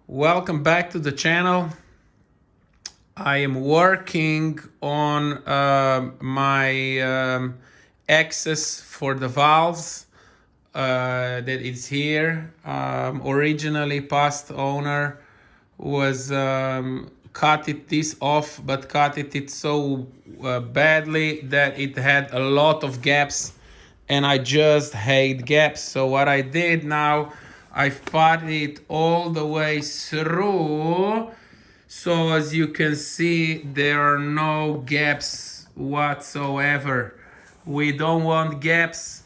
Welcome back to the channel. I am working on my access for the valves that is here. Originally, past owner was cut this off, but cut it so badly that it had a lot of gaps, and I just hate gaps. So what I did now, I've put it all the way through. So as you can see, there are no gaps whatsoever. We don't want gaps,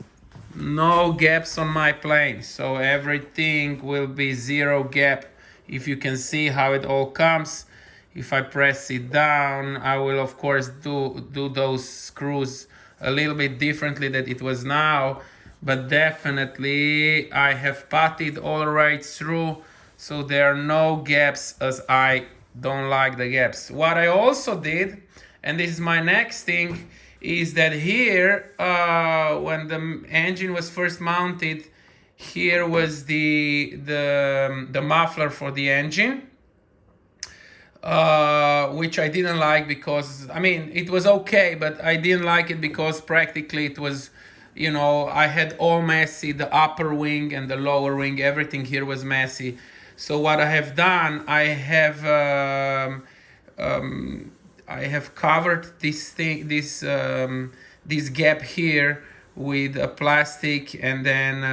no gaps on my plane. So everything will be zero gap. If you can see how it all comes, if I press it down, I will of course do those screws a little bit differently than it was now, but definitely I have putted all right through, so there are no gaps, as I don't like the gaps. What I also did, and this is my next thing, is that here when the engine was first mounted, here was the muffler for the engine, which I didn't like because, I mean, it was okay, but I didn't like it because practically it was, you know, I had all messy, the upper wing and the lower wing, everything here was messy. So what I have done, I have covered this thing, this gap here with a plastic, and then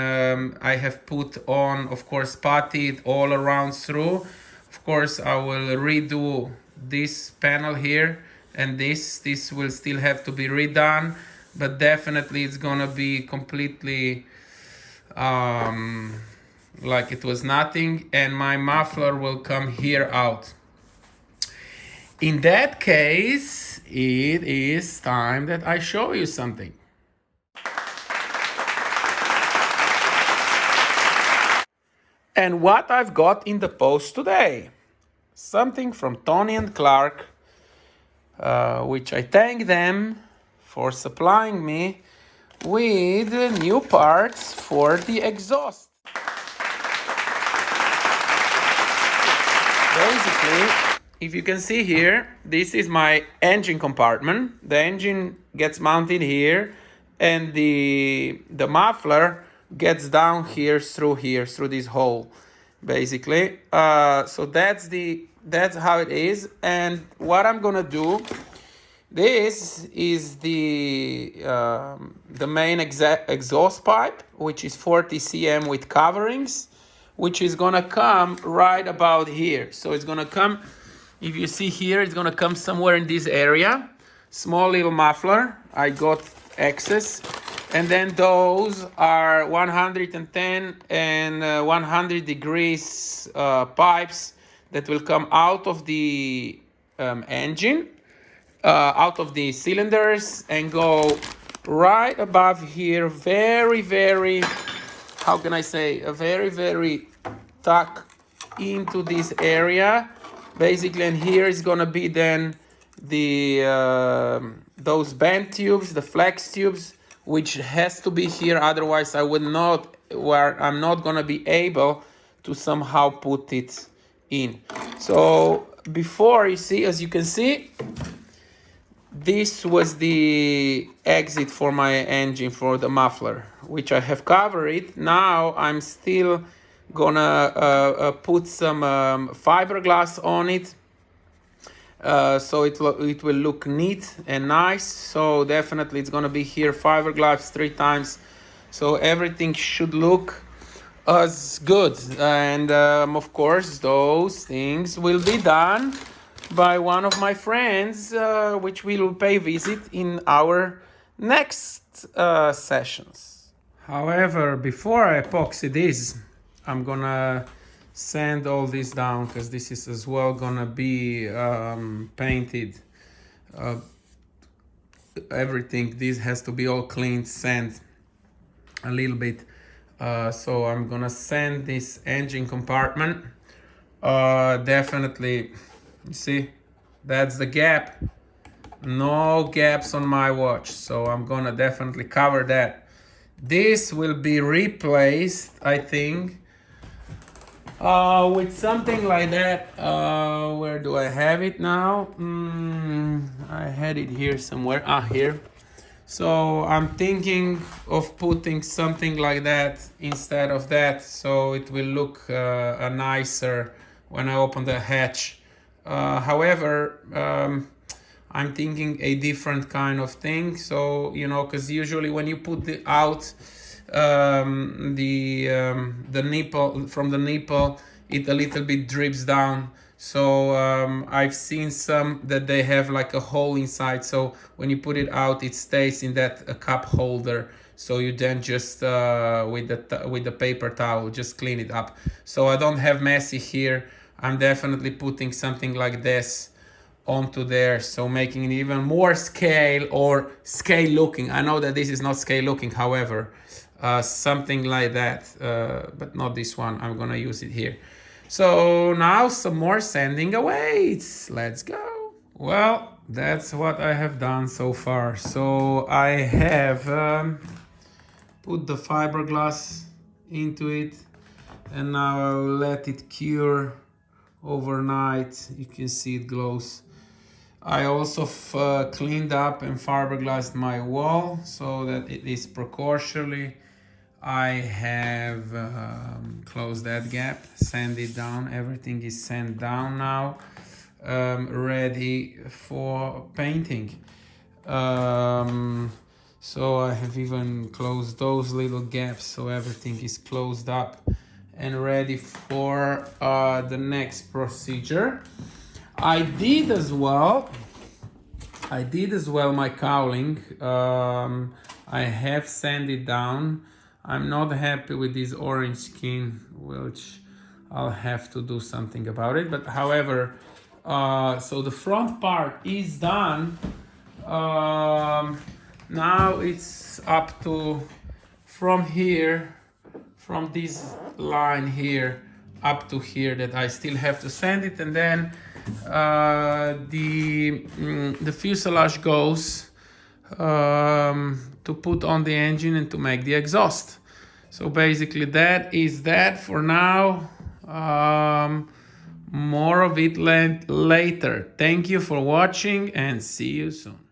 I have put on, of course, putty all around through. Of course, I will redo this panel here, and this will still have to be redone, but definitely it's gonna be completely like it was nothing, and my muffler will come here out. In that case, it is time that I show you something. And what I've got in the post today, something from Tony and Clark, which I thank them for supplying me with new parts for the exhaust. Basically, if you can see here, this is my engine compartment. The engine gets mounted here, and the muffler gets down here through this hole, basically. So that's how it is. And what I'm gonna do, this is the main exhaust pipe, which is 40 cm with coverings, which is gonna come right about here. So it's gonna come, if you see here, it's gonna come somewhere in this area. Small little muffler, I got excess. And then those are 110 and 100 degrees pipes that will come out of the engine, out of the cylinders, and go right above here, very, how can I say, a very tuck into this area, basically. And here is gonna be then the those bend tubes, the flex tubes, which has to be here, otherwise I'm not gonna be able to somehow put it in. So before, you see, as you can see, this was the exit for my engine, for the muffler, which I have covered. Now I'm still gonna put some fiberglass on it, so it will look neat and nice. So definitely it's gonna be here fiberglass 3 times, so everything should look as good. And of course those things will be done by one of my friends, which we will pay visit in our next sessions. However, before I epoxy this, I'm gonna sand all this down, because this is as well gonna be painted. Everything, this has to be all cleaned, sand a little bit. So I'm gonna sand this engine compartment. Definitely, you see, that's the gap. No gaps on my watch, so I'm gonna definitely cover that. This will be replaced, I think, With something like that, where do I have it now? I had it here somewhere. Here. So I'm thinking of putting something like that instead of that, so it will look nicer when I open the hatch. However, I'm thinking a different kind of thing. So because usually when you put the out the nipple from the nipple, it a little bit drips down. So I've seen some that they have like a hole inside, so when you put it out it stays in that cup holder, so you then just with the paper towel just clean it up. So I don't have messy here. I'm definitely putting something like this onto there, so making it even more scale or scale looking. I know that this is not scale looking, however, something like that, but not this one. I'm gonna use it here. So now some more sanding awaits. Let's go. Well, that's what I have done so far. So I have put the fiberglass into it, and now I'll let it cure overnight. You can see it glows. I also cleaned up and fiberglassed my wall so that it is proportionally. I have closed that gap, sanded down. Everything is sanded down now, ready for painting. So I have even closed those little gaps, so everything is closed up and ready for the next procedure. I did as well my cowling. I have sanded down. I'm not happy with this orange skin, which I'll have to do something about it. But however, so the front part is done. Now it's up to from here, from this line here up to here, that I still have to sand it, and then the fuselage goes to put on the engine and to make the exhaust. So basically that is that for now. More of it later. Thank you for watching and see you soon.